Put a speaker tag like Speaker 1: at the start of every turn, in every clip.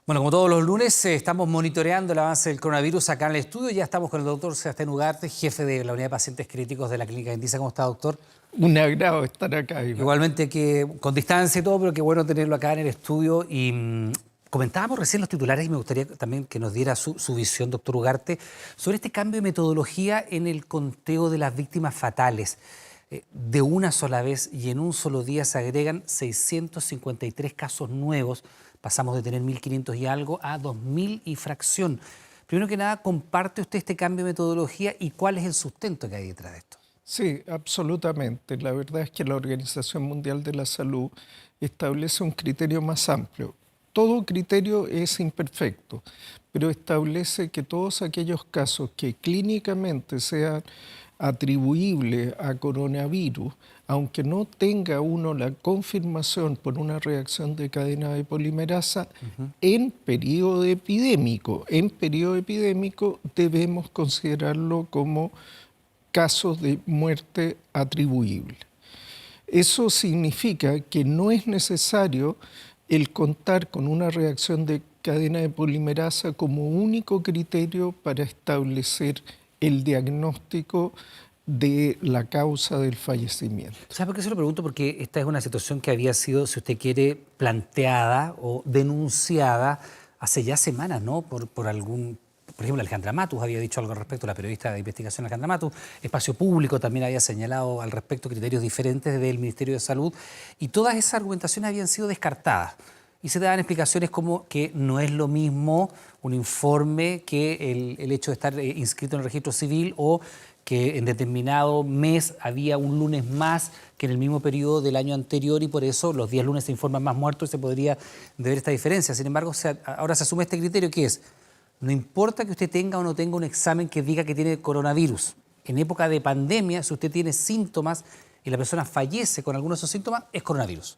Speaker 1: Bueno, como todos los lunes, estamos monitoreando el avance del coronavirus acá en el estudio. Ya estamos con el doctor Sebastián Ugarte, jefe de la unidad de pacientes críticos de la Clínica Gentilza. ¿Cómo está, doctor?
Speaker 2: Un agrado estar acá, Iván.
Speaker 1: Igualmente que con distancia y todo, pero qué bueno tenerlo acá en el estudio. Y comentábamos recién los titulares y me gustaría también que nos diera su visión, doctor Ugarte, sobre este cambio de metodología en el conteo de las víctimas fatales. De una sola vez y en un solo día se agregan 653 casos nuevos. Pasamos de tener 1.500 y algo a 2.000 y fracción. Primero que nada, ¿comparte usted este cambio de metodología y cuál es el sustento que hay detrás de esto?
Speaker 2: Sí, absolutamente. La verdad es que la Organización Mundial de la Salud establece un criterio más amplio. Todo criterio es imperfecto, pero establece que todos aquellos casos que clínicamente sean atribuibles a coronavirus, aunque no tenga uno la confirmación por una reacción de cadena de polimerasa, en periodo epidémico debemos considerarlo como casos de muerte atribuible. Eso significa que no es necesario el contar con una reacción de cadena de polimerasa como único criterio para establecer el diagnóstico de la causa del fallecimiento.
Speaker 1: ¿Sabe por qué se lo pregunto? Porque esta es una situación que había sido, si usted quiere, planteada o denunciada hace ya semanas, ¿no? Por ejemplo, Alejandra Matus había dicho algo al respecto, la periodista de investigación Alejandra Matus. Espacio Público también había señalado al respecto criterios diferentes del Ministerio de Salud y todas esas argumentaciones habían sido descartadas. Y se daban explicaciones como que no es lo mismo un informe que el hecho de estar inscrito en el registro civil o que en determinado mes había un lunes más que en el mismo periodo del año anterior y por eso los días lunes se informan más muertos y se podría deber esta diferencia. Sin embargo, ahora se asume este criterio que es, no importa que usted tenga o no tenga un examen que diga que tiene coronavirus. En época de pandemia, si usted tiene síntomas y la persona fallece con algunos de esos síntomas, es coronavirus.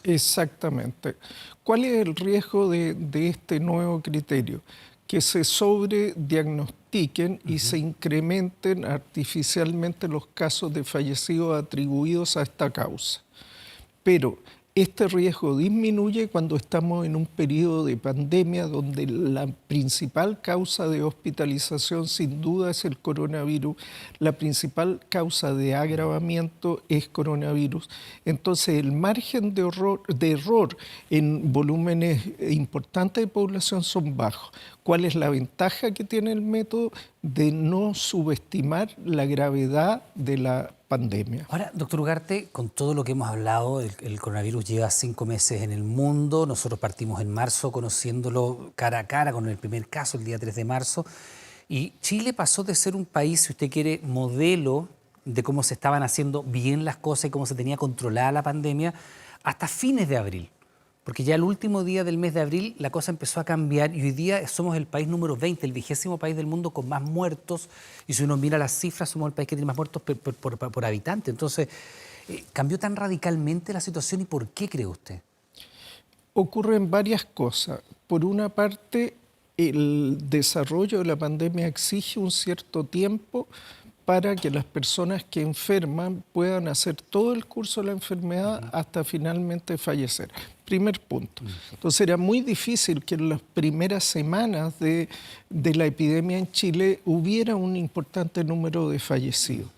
Speaker 2: Exactamente. ¿Cuál es el riesgo de este nuevo criterio? Que se sobrediagnostiquen y se incrementen artificialmente los casos de fallecidos atribuidos a esta causa. Pero este riesgo disminuye cuando estamos en un periodo de pandemia donde la principal causa de hospitalización sin duda es el coronavirus, la principal causa de agravamiento es coronavirus. Entonces el margen de error en volúmenes importantes de población son bajos. ¿Cuál es la ventaja que tiene el método? De no subestimar la gravedad de la pandemia.
Speaker 1: Ahora, doctor Ugarte, con todo lo que hemos hablado, el coronavirus lleva 5 meses en el mundo. Nosotros partimos en marzo conociéndolo cara a cara con el primer caso, el día 3 de marzo. Y Chile pasó de ser un país, si usted quiere, modelo de cómo se estaban haciendo bien las cosas y cómo se tenía controlada la pandemia, hasta fines de abril. Porque ya el último día del mes de abril la cosa empezó a cambiar y hoy día somos el país número 20, el 20º país del mundo con más muertos. Y si uno mira las cifras, somos el país que tiene más muertos por habitante. Entonces, ¿cambió tan radicalmente la situación y por qué cree usted?
Speaker 2: Ocurren varias cosas. Por una parte, el desarrollo de la pandemia exige un cierto tiempo para que las personas que enferman puedan hacer todo el curso de la enfermedad hasta finalmente fallecer. Primer punto. Entonces era muy difícil que en las primeras semanas de la epidemia en Chile hubiera un importante número de fallecidos.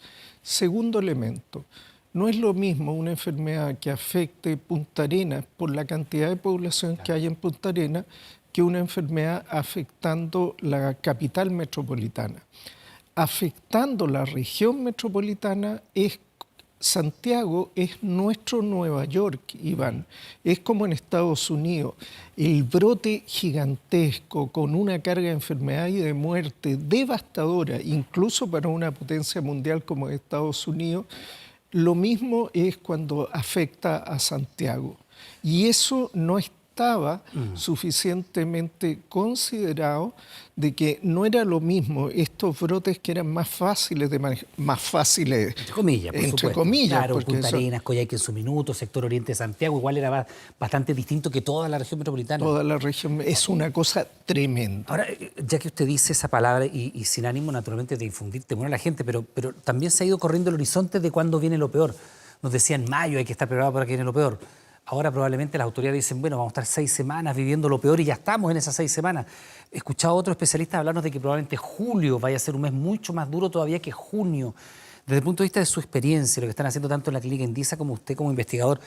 Speaker 2: Segundo elemento. No es lo mismo una enfermedad que afecte Punta Arenas por la cantidad de población que hay en Punta Arenas que una enfermedad afectando la capital metropolitana. Afectando la región metropolitana, Santiago es nuestro Nueva York, Iván. Es como en Estados Unidos. El brote gigantesco con una carga de enfermedad y de muerte devastadora, incluso para una potencia mundial como Estados Unidos, lo mismo es cuando afecta a Santiago. Y eso no estaba suficientemente considerado de que no era lo mismo estos brotes que eran más fáciles de manejar, más fáciles
Speaker 1: entre comillas, por
Speaker 2: entre
Speaker 1: supuesto.
Speaker 2: comillas,
Speaker 1: Claro,
Speaker 2: porque
Speaker 1: Punta Arenas, Coyhaique en su minuto, sector oriente de Santiago, igual era bastante distinto que toda la región metropolitana.
Speaker 2: Toda la región es una cosa tremenda.
Speaker 1: Ahora, ya que usted dice esa palabra y sin ánimo naturalmente de infundir temor a la gente, pero también se ha ido corriendo el horizonte de cuándo viene lo peor. Nos decían en mayo hay que estar preparado para que viene lo peor. Ahora probablemente las autoridades dicen, bueno, vamos a estar 6 semanas viviendo lo peor y ya estamos en esas 6 semanas. He escuchado a otros especialistas hablarnos de que probablemente julio vaya a ser un mes mucho más duro todavía que junio. Desde el punto de vista de su experiencia, lo que están haciendo tanto en la clínica Indisa como usted como investigador,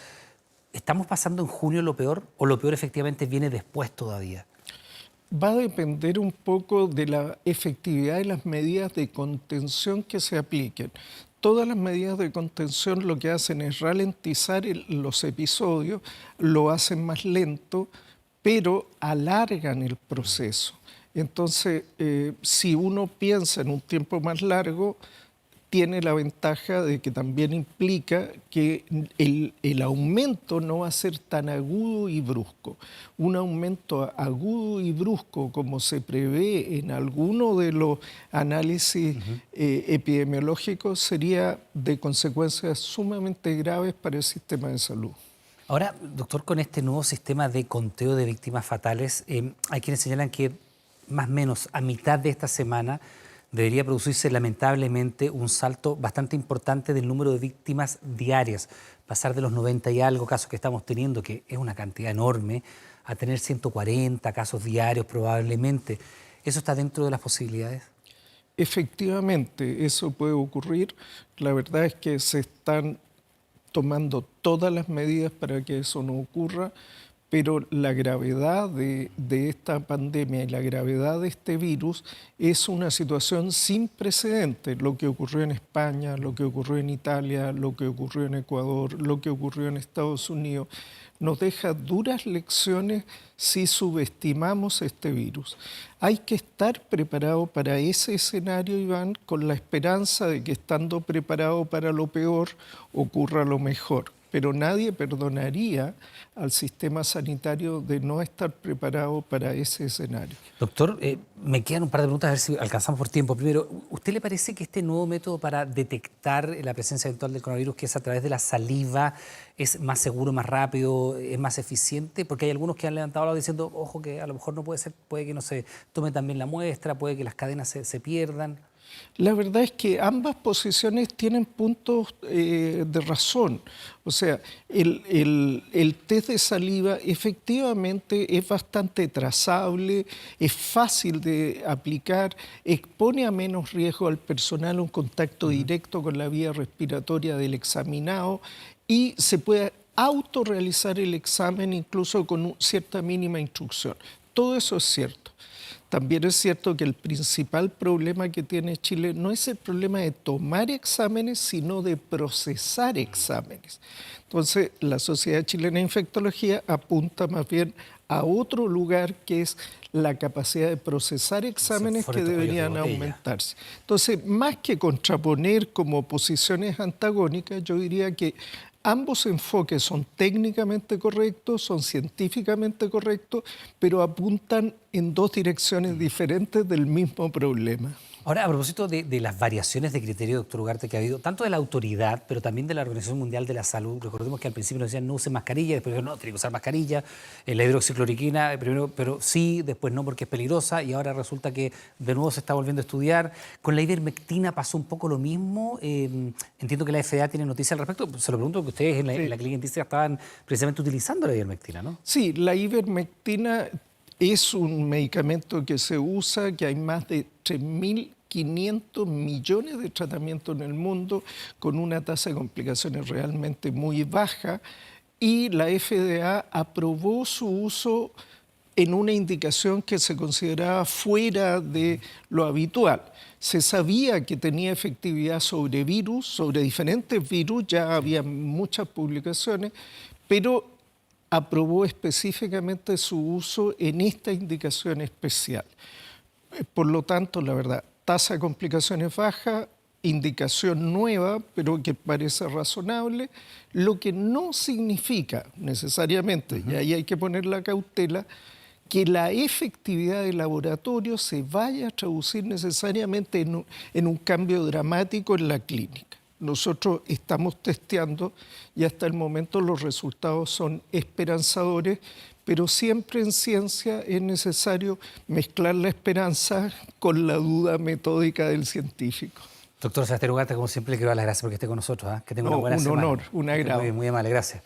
Speaker 1: ¿estamos pasando en junio lo peor o lo peor efectivamente viene después todavía?
Speaker 2: Va a depender un poco de la efectividad de las medidas de contención que se apliquen. Todas las medidas de contención lo que hacen es ralentizar los episodios, lo hacen más lento, pero alargan el proceso. Entonces, si uno piensa en un tiempo más largo, tiene la ventaja de que también implica que el aumento no va a ser tan agudo y brusco. Un aumento agudo y brusco, como se prevé en alguno de los análisis epidemiológicos, sería de consecuencias sumamente graves para el sistema de salud.
Speaker 1: Ahora, doctor, con este nuevo sistema de conteo de víctimas fatales, hay quienes señalan que más o menos a mitad de esta semana debería producirse lamentablemente un salto bastante importante del número de víctimas diarias, pasar de los 90 y algo casos que estamos teniendo, que es una cantidad enorme, a tener 140 casos diarios probablemente. ¿Eso está dentro de las posibilidades?
Speaker 2: Efectivamente, eso puede ocurrir. La verdad es que se están tomando todas las medidas para que eso no ocurra, pero la gravedad de esta pandemia y la gravedad de este virus es una situación sin precedentes. Lo que ocurrió en España, lo que ocurrió en Italia, lo que ocurrió en Ecuador, lo que ocurrió en Estados Unidos, nos deja duras lecciones si subestimamos este virus. Hay que estar preparado para ese escenario, Iván, con la esperanza de que estando preparado para lo peor ocurra lo mejor. Pero nadie perdonaría al sistema sanitario de no estar preparado para ese escenario.
Speaker 1: Doctor, me quedan un par de preguntas a ver si alcanzamos por tiempo. Primero, ¿usted le parece que este nuevo método para detectar la presencia eventual del coronavirus, que es a través de la saliva, es más seguro, más rápido, es más eficiente? Porque hay algunos que han levantado la voz diciendo, ojo, que a lo mejor no puede ser, puede que no se tome también la muestra, puede que las cadenas se pierdan.
Speaker 2: La verdad es que ambas posiciones tienen puntos de razón. O sea, el test de saliva efectivamente es bastante trazable, es fácil de aplicar, expone a menos riesgo al personal un contacto directo con la vía respiratoria del examinado y se puede autorrealizar el examen incluso con cierta mínima instrucción. Todo eso es cierto. También es cierto que el principal problema que tiene Chile no es el problema de tomar exámenes, sino de procesar exámenes. Entonces, la Sociedad Chilena de Infectología apunta más bien a otro lugar, que es la capacidad de procesar exámenes que deberían aumentarse. Entonces, más que contraponer como posiciones antagónicas, yo diría que ambos enfoques son técnicamente correctos, son científicamente correctos, pero apuntan en dos direcciones diferentes del mismo problema.
Speaker 1: Ahora, a propósito de las variaciones de criterio, doctor Ugarte, que ha habido, tanto de la autoridad, pero también de la Organización Mundial de la Salud. Recordemos que al principio nos decían no use mascarilla, después dijeron no, tiene que usar mascarilla. La hidroxicloroquina, primero, pero sí, después no porque es peligrosa, y ahora resulta que de nuevo se está volviendo a estudiar. Con la ivermectina pasó un poco lo mismo. Entiendo que la FDA tiene noticias al respecto. Se lo pregunto porque ustedes en la clínica Indisa estaban precisamente utilizando la ivermectina, ¿no?
Speaker 2: Sí, la ivermectina es un medicamento que se usa, que hay más de 3.500 millones de tratamientos en el mundo con una tasa de complicaciones realmente muy baja, y la FDA aprobó su uso en una indicación que se consideraba fuera de lo habitual. Se sabía que tenía efectividad sobre virus, sobre diferentes virus, ya había muchas publicaciones, pero aprobó específicamente su uso en esta indicación especial. Por lo tanto, la verdad, tasa de complicaciones baja, indicación nueva, pero que parece razonable, lo que no significa necesariamente, y ahí hay que poner la cautela, que la efectividad del laboratorio se vaya a traducir necesariamente en un cambio dramático en la clínica. Nosotros estamos testeando y hasta el momento los resultados son esperanzadores, pero siempre en ciencia es necesario mezclar la esperanza con la duda metódica del científico.
Speaker 1: Doctor Sebastián Ugarte, como siempre, le quiero dar las gracias porque esté con nosotros. Que tenga una buena semana.
Speaker 2: Un honor, un agrado.
Speaker 1: Muy amable, gracias.